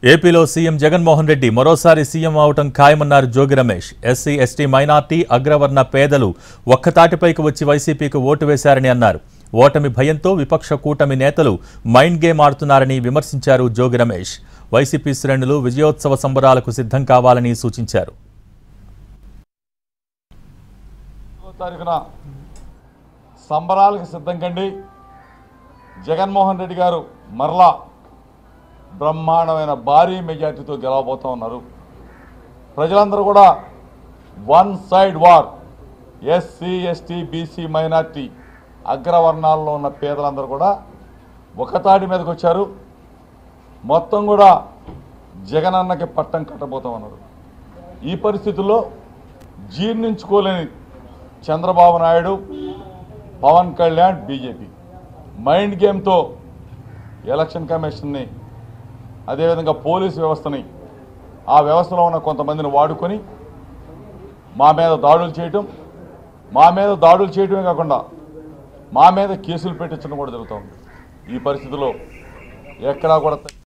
ఏపీలో సీఎం జగన్మోహన్ రెడ్డి మరోసారి సీఎం అవటం ఖాయమన్నారు Jogi Ramesh. SC, ST, minority, అగ్రవర్ణ పేదలు ఒక్కతాటిపైకి వచ్చి వైసీపీకి ఓటు వేశారని అన్నారు. ఓటమి భయంతో విపక్ష కూటమి నేతలు మైండ్ గేమ్ ఆడుతున్నారని విమర్శించారు జోగి రమేష్. వైసీపీ శ్రేణులు విజయోత్సవ సంబరాలకు సిద్ధం కావాలని సూచించారు. సంబరాలకు సిద్ధం కండి. జగన్మోహన్ రెడ్డి గారు మరలా బ్రహ్మాండమైన భారీ మెజార్టీతో గెలవబోతూ ఉన్నారు. ప్రజలందరూ కూడా one side war. SC, ST, BC, minority, అగ్రవర్ణాల్లో ఉన్న పేదలందరూ కూడా ఒకతాటి మీదకి వచ్చారు. మొత్తం కూడా జగనన్నకి పట్టం కట్టబోతూ ఉన్నారు. ఈ పరిస్థితుల్లో జీర్ణించుకోలేని చంద్రబాబు నాయుడు, పవన్ కళ్యాణ్, బీజేపీ మైండ్ గేమ్తో ఎలక్షన్ కమిషన్ని, అదేవిధంగా పోలీసు వ్యవస్థని, ఆ వ్యవస్థలో ఉన్న కొంతమందిని వాడుకొని మా మీద దాడులు చేయటమే కాకుండా మా మీద కేసులు పెట్టించడం కూడా జరుగుతూ ఉంది. ఈ పరిస్థితిలో ఎక్కడా కూడా